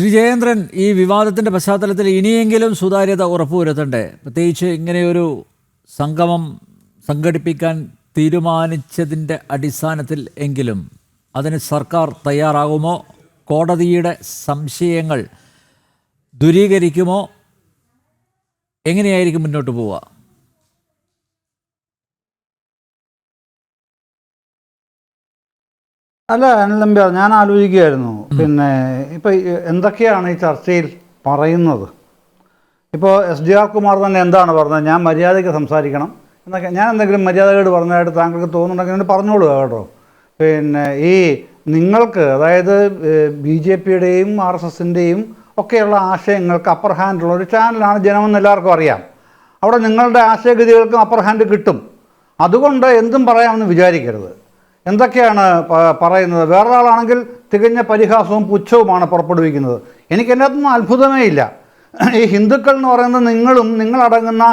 ശ്രീ ജയേന്ദ്രൻ, ഈ വിവാദത്തിൻ്റെ പശ്ചാത്തലത്തിൽ ഇനിയെങ്കിലും സുതാര്യത ഉറപ്പുവരുത്തണ്ടേ? പ്രത്യേകിച്ച് ഇങ്ങനെയൊരു സംഗമം സംഘടിപ്പിക്കാൻ തീരുമാനിച്ചതിൻ്റെ അടിസ്ഥാനത്തിൽ എങ്കിലും അതിന് സർക്കാർ തയ്യാറാകുമോ? കോടതിയുടെ സംശയങ്ങൾ ദൂരീകരിക്കുമോ? എങ്ങനെയായിരിക്കും മുന്നോട്ട് പോവുക? അല്ല അനിൽ നമ്പ്യാർ, ഞാൻ ആലോചിക്കുകയായിരുന്നു, പിന്നെ ഇപ്പോൾ എന്തൊക്കെയാണ് ഈ ചർച്ചയിൽ പറയുന്നത്. ഇപ്പോൾ SGR കുമാർ തന്നെ എന്താണ് പറഞ്ഞത്? ഞാൻ മര്യാദയ്ക്ക് സംസാരിക്കണം എന്നൊക്കെ. ഞാൻ എന്തെങ്കിലും മര്യാദയോട് പറഞ്ഞതായിട്ട് താങ്കൾക്ക് തോന്നുന്നുണ്ടെങ്കിൽ പറഞ്ഞോളൂ കേട്ടോ. പിന്നെ ഈ നിങ്ങൾക്ക്, അതായത് BJPയുടെയും RSSൻ്റെയും ഒക്കെയുള്ള ആശയങ്ങൾക്ക് അപ്പർ ഹാൻഡുള്ള ഒരു ചാനലാണ് ജനമെന്ന് എല്ലാവർക്കും അറിയാം. അവിടെ നിങ്ങളുടെ ആശയഗതികൾക്കും അപ്പർ ഹാൻഡ് കിട്ടും. അതുകൊണ്ട് എന്തും പറയാമെന്ന് വിചാരിക്കരുത്. എന്തൊക്കെയാണ് പറയുന്നത്? വേറൊരാളാണെങ്കിൽ തികഞ്ഞ പരിഹാസവും പുച്ഛവുമാണ് പുറപ്പെടുവിക്കുന്നത്. എനിക്ക് അതിനകത്തൊന്നും അത്ഭുതമേ ഇല്ല. ഈ ഹിന്ദുക്കൾ എന്ന് പറയുന്നത് നിങ്ങളും നിങ്ങളടങ്ങുന്ന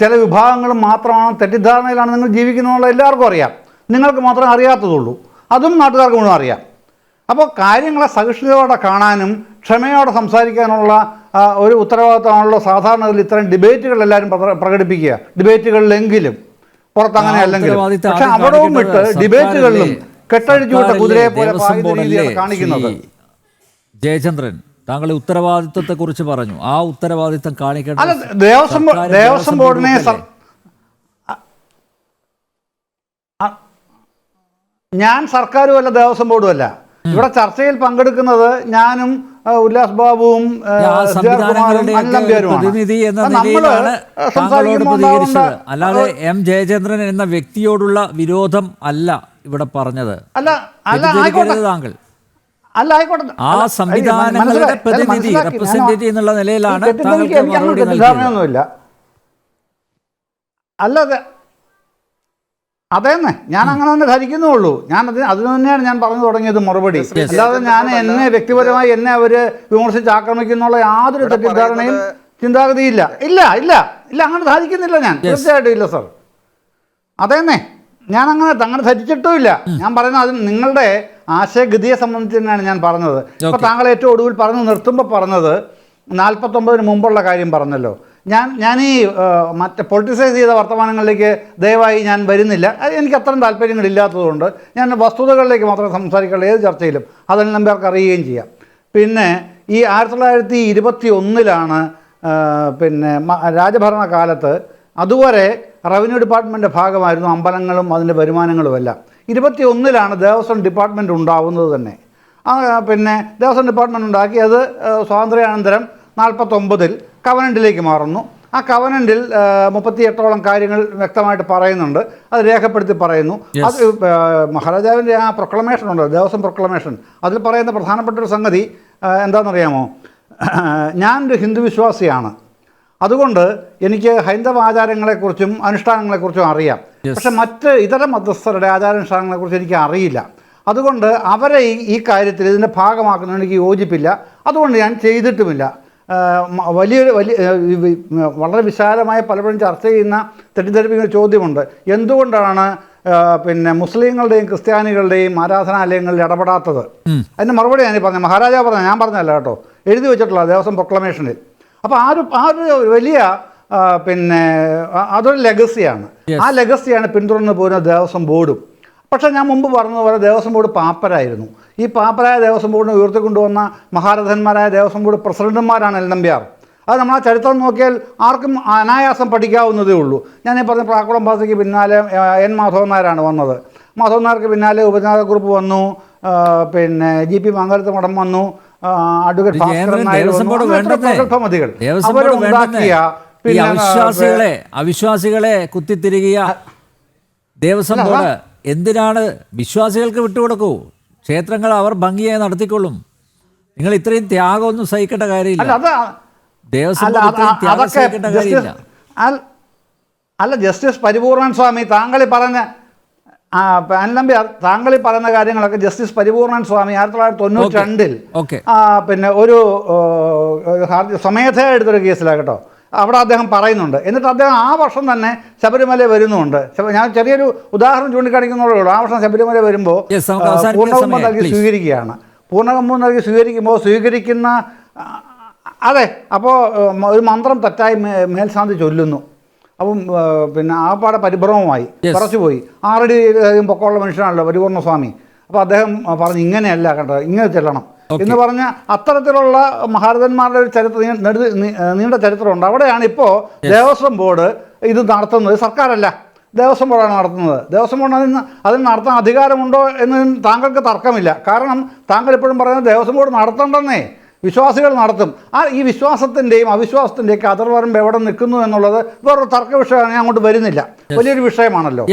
ചില വിഭാഗങ്ങളും മാത്രമാണ്, തെറ്റിദ്ധാരണയിലാണ് നിങ്ങൾ ജീവിക്കുന്നതെന്നുള്ള എല്ലാവർക്കും അറിയാം. നിങ്ങൾക്ക് മാത്രമേ അറിയാത്തതുള്ളൂ. അതും നാട്ടുകാർക്ക് മുഴുവൻ അറിയാം. അപ്പോൾ കാര്യങ്ങളെ സഹിഷ്ണുതയോടെ കാണാനും ക്ഷമയോടെ സംസാരിക്കാനുള്ള ഒരു ഉത്തരവാദിത്തമാണല്ലോ സാധാരണ ഇത്തരം ഡിബേറ്റുകൾ എല്ലാവരും പ്രകടിപ്പിക്കുക. ഡിബേറ്റുകളിലെങ്കിലും പുറത്ത് അങ്ങനെ അല്ലെങ്കിൽ, പക്ഷെ അവിടവും വിട്ട് ഡിബേറ്റുകളിലും കെട്ടഴിച്ചു വിട്ട കുതിരയെ പോലെ കാണിക്കുന്നത്. ജയചന്ദ്രൻ, താങ്കൾ ഉത്തരവാദിത്വത്തെ കുറിച്ച് പറഞ്ഞു. ആ ഉത്തരവാദിത്വം കാണിക്കേണ്ട ദേവസ്വം ബോർഡിനെ ഞാൻ സർക്കാരും അല്ല, ദേവസ്വം ബോർഡും അല്ല. ഇവിടെ ചർച്ചയിൽ പങ്കെടുക്കുന്നത് ഞാനും ഉല്ലാസ് ബാബുവും അല്ലാതെ M. ജയചന്ദ്രൻ എന്ന വ്യക്തിയോടുള്ള വിരോധം അല്ല ഇവിടെ പറഞ്ഞത്. താങ്കൾ ആ സംവിധാനങ്ങളുടെ പ്രതിനിധി, റെപ്രസെന്റേറ്റീവ് എന്നുള്ള നിലയിലാണ് താങ്കൾക്ക്. അല്ലാതെ അതേന്നെ, ഞാൻ അങ്ങനെ തന്നെ ധരിക്കുന്നുള്ളൂ. അതിന് തന്നെയാണ് ഞാൻ പറഞ്ഞു തുടങ്ങിയത് മറുപടി. അല്ലാതെ ഞാൻ എന്നെ വ്യക്തിപരമായി എന്നെ അവർ വിമർശിച്ച് ആക്രമിക്കുന്നുള്ള യാതൊരു തെറ്റിദ്ധാരണയും ചിന്താഗതിയില്ല. ഇല്ല ഇല്ല ഇല്ല അങ്ങനെ ധരിക്കുന്നില്ല ഞാൻ, തീർച്ചയായിട്ടും ഇല്ല സർ. അതേന്നെ, ഞാൻ അങ്ങനെ ധരിച്ചിട്ടും ഇല്ല. ഞാൻ പറയുന്നത് അത് നിങ്ങളുടെ ആശയഗതിയെ സംബന്ധിച്ച് തന്നെയാണ് ഞാൻ പറഞ്ഞത്. ഇപ്പോൾ താങ്കൾ ഏറ്റവും ഒടുവിൽ പറഞ്ഞു നിർത്തുമ്പോൾ പറഞ്ഞത് 49-ന് മുമ്പുള്ള കാര്യം പറഞ്ഞല്ലോ. ഞാൻ ഈ മറ്റേ പൊളിറ്റിസൈസ് ചെയ്ത വർത്തമാനങ്ങളിലേക്ക് ദയവായി ഞാൻ വരുന്നില്ല. എനിക്ക് അത്തരം താല്പര്യങ്ങളില്ലാത്തതുകൊണ്ട് ഞാൻ വസ്തുതകളിലേക്ക് മാത്രമേ സംസാരിക്കുള്ളൂ ഏത് ചർച്ചയിലും. അതെല്ലാം നമ്പർക്ക് അറിയുകയും ചെയ്യാം. പിന്നെ ഈ 1921-ലാണ് പിന്നെ രാജഭരണകാലത്ത്, അതുവരെ റവന്യൂ ഡിപ്പാർട്ട്മെൻറ്റിൻ്റെ ഭാഗമായിരുന്നു അമ്പലങ്ങളും അതിൻ്റെ വരുമാനങ്ങളുമെല്ലാം. 21-ലാണ് ദേവസ്വം ഡിപ്പാർട്ട്മെൻറ്റ് ഉണ്ടാവുന്നത് തന്നെ. പിന്നെ ദേവസ്വം ഡിപ്പാർട്ട്മെൻറ്റ് ഉണ്ടാക്കി അത് സ്വാതന്ത്ര്യാനന്തരം 49-ൽ കവനൻറ്റിലേക്ക് മാറുന്നു. ആ കവനൻറ്റിൽ 38ഓളം കാര്യങ്ങൾ വ്യക്തമായിട്ട് പറയുന്നുണ്ട്. അത് രേഖപ്പെടുത്തി പറയുന്നു. അത് മഹാരാജാവിൻ്റെ ആ പ്രൊക്ലമേഷൻ ഉണ്ട്, ദേവസ്വം പ്രൊക്ലമേഷൻ. അതിൽ പറയുന്ന പ്രധാനപ്പെട്ട ഒരു സംഗതി എന്താണെന്നറിയാമോ? ഞാനൊരു ഹിന്ദു വിശ്വാസിയാണ്, അതുകൊണ്ട് എനിക്ക് ഹൈന്ദവ ആചാരങ്ങളെക്കുറിച്ചും അനുഷ്ഠാനങ്ങളെക്കുറിച്ചും അറിയാം. പക്ഷെ മറ്റ് ഇതര മതസ്ഥരുടെ ആചാരാനുഷ്ഠാനങ്ങളെക്കുറിച്ച് എനിക്ക് അറിയില്ല. അതുകൊണ്ട് അവരെ ഈ കാര്യത്തിൽ ഇതിൻ്റെ ഭാഗമാക്കുന്നതിന് എനിക്ക് യോജിപ്പില്ല. അതുകൊണ്ട് ഞാൻ ചെയ്തിട്ടുമില്ല. വളരെ വിശാലമായ പലപ്പോഴും ചർച്ച ചെയ്യുന്ന തെറ്റിദ്ധരിപ്പിക്കുന്ന ചോദ്യമുണ്ട്. എന്തുകൊണ്ടാണ് പിന്നെ മുസ്ലിങ്ങളുടെയും ക്രിസ്ത്യാനികളുടെയും ആരാധനാലയങ്ങളിൽ ഇടപെടാത്തത്? അതിൻ്റെ മറുപടി ഞാൻ പറഞ്ഞത് മഹാരാജാവ് പറഞ്ഞത്, ഞാൻ പറഞ്ഞതല്ല കേട്ടോ, എഴുതി വെച്ചിട്ടുള്ള ദേവസ്വം പ്രൊക്ലമേഷനിൽ. അപ്പോൾ ആ ഒരു വലിയ പിന്നെ അതൊരു ലെഗസിയാണ്. ആ ലെഗസിയാണ് പിന്തുടർന്ന് പോകുന്ന ദേവസ്വം ബോർഡും. പക്ഷേ ഞാൻ മുമ്പ് പറഞ്ഞതുപോലെ ദേവസ്വം ബോർഡ് പാപ്പരായിരുന്നു. ഈ പാപ്പരായ ദേവസ്വം ബോർഡിനെ ഉയർത്തിക്കൊണ്ടുവന്ന മഹാരഥന്മാരായ ദേവസ്വം ബോർഡ് പ്രസിഡന്റുമാരാണ് എൽ നമ്പ്യാർ. അത് നമ്മൾ ആ ചരിത്രം നോക്കിയാൽ ആർക്കും അനായാസം പഠിക്കാവുന്നതേ ഉള്ളൂ. ഞാൻ ഈ പറഞ്ഞ പ്രാക്കുളം ഭാഷയ്ക്ക് പിന്നാലെ N. മാധവൻ നായരാണ് വന്നത്. മാധവൻ നായർക്ക് പിന്നാലെ ഉപജാത ഗ്രൂപ്പ് വന്നു, പിന്നെ GP മംഗലത്ത് മഠം വന്നു, അഡ്വക്കേറ്റ് ഭാസ്കരൻ നായർ അവരുണ്ടാക്കിയ അവിശ്വാസികളെ കുത്തിത്തിരികിയ ദേവസ്വം ബോർഡ് എന്തിനാണ്? വിശ്വാസികൾക്ക് വിട്ടുകൊടുക്കൂ, ക്ഷേത്രങ്ങൾ അവർ ഭംഗിയായി നടത്തിക്കൊള്ളും. നിങ്ങൾ ഇത്രയും ത്യാഗമൊന്നും സഹിക്കേണ്ട കാര്യമില്ല. അല്ല ജസ്റ്റിസ് പരിപൂർണൻ സ്വാമി താങ്കളി പറഞ്ഞ നമ്പ്യാർ താങ്കളി പറയുന്ന കാര്യങ്ങളൊക്കെ ജസ്റ്റിസ് പരിപൂർണൻ സ്വാമി 1992-ൽ പിന്നെ ഒരു സ്വമേധയാ എടുത്തൊരു കേസിലാണ് കേട്ടോ. അവിടെ അദ്ദേഹം പറയുന്നുണ്ട്. എന്നിട്ട് അദ്ദേഹം ആ വർഷം തന്നെ ശബരിമല വരുന്നുമുണ്ട്. ഞാൻ ചെറിയൊരു ഉദാഹരണം ചൂണ്ടിക്കാണിക്കുന്നതേ ഉള്ളൂ. ആ വർഷം ശബരിമല വരുമ്പോൾ പൂർണ്ണകുംഭം നൽകി സ്വീകരിക്കുകയാണ്. പൂർണ്ണകുംഭം നൽകി സ്വീകരിക്കുമ്പോൾ സ്വീകരിക്കുന്ന അതെ. അപ്പോൾ ഒരു മന്ത്രം തെറ്റായി മേൽശാന്തി ചൊല്ലുന്നു. അപ്പം പിന്നെ ആ പാടെ പരിഭ്രമമായി, പറച്ചുപോയി. 6 അടി പൊക്കമുള്ള മനുഷ്യനാണല്ലോ പരിപൂർണ്ണ സ്വാമി. അപ്പോൾ അദ്ദേഹം പറഞ്ഞു ഇങ്ങനെയല്ല കണ്ടത്, ഇങ്ങനെ ചെല്ലണം എന്ന് പറഞ്ഞ അത്തരത്തിലുള്ള മഹാരഥന്മാരുടെ ഒരു ചരിത്രം, നീണ്ട ചരിത്രമുണ്ട്. അവിടെയാണ് ഇപ്പോൾ ദേവസ്വം ബോർഡ് ഇത് നടത്തുന്നത്. സർക്കാരല്ല, ദേവസ്വം ബോർഡാണ് നടത്തുന്നത്. ദേവസ്വം ബോർഡ് അതിന് നടത്താൻ അധികാരമുണ്ടോ എന്ന് താങ്കൾക്ക് തർക്കമില്ല. കാരണം താങ്കൾ ഇപ്പോഴും പറയുന്നത് ദേവസ്വം ബോർഡ് നടത്തണ്ടെന്നേ, വിശ്വാസികൾ നടത്തും. ഈ വിശ്വാസത്തിൻ്റെയും അവിശ്വാസത്തിൻ്റെയൊക്കെ അതിർവരമ്പ് എവിടെ നിൽക്കുന്നു എന്നുള്ളത് വേറൊരു തർക്ക വിഷയമാണ്. ഞാൻ അങ്ങോട്ട് വരുന്നില്ല, വലിയൊരു വിഷയമാണല്ലോ.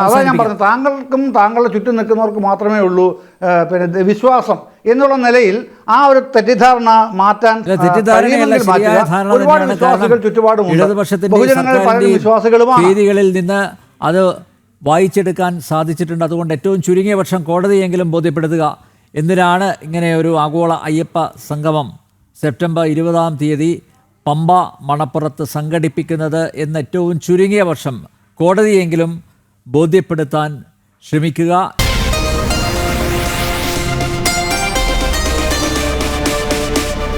അതാണ് ഞാൻ പറഞ്ഞത്, താങ്കൾക്കും താങ്കളുടെ ചുറ്റും നിൽക്കുന്നവർക്ക് മാത്രമേ ഉള്ളൂ പിന്നെ വിശ്വാസം എന്നുള്ള നിലയിൽ ആ ഒരു തെറ്റിദ്ധാരണ മാറ്റാൻ ഒരുപാട് വിശ്വാസികൾ ചുറ്റുപാടുമുണ്ട്. ബഹുജനങ്ങളിൽ പലരും വിശ്വാസികളുമാണ്. രീതികളിൽ നിന്ന് അത് വായിച്ചെടുക്കാൻ സാധിച്ചിട്ടുണ്ട്. അതുകൊണ്ട് ഏറ്റവും ചുരുങ്ങിയ പക്ഷം കോടതിയെങ്കിലും ബോധ്യപ്പെടുത്തുക. എന്തിനാണ് ഇങ്ങനെ ഒരു ആഗോള അയ്യപ്പ സംഗമം സെപ്റ്റംബർ 20-ാം തീയതി പമ്പ മണപ്പുറത്ത് സംഘടിപ്പിക്കുന്നത് എന്ന് ഏറ്റവും ചുരുങ്ങിയ പക്ഷം കോടതിയെങ്കിലും ബോധ്യപ്പെടുത്താൻ ശ്രമിക്കുക.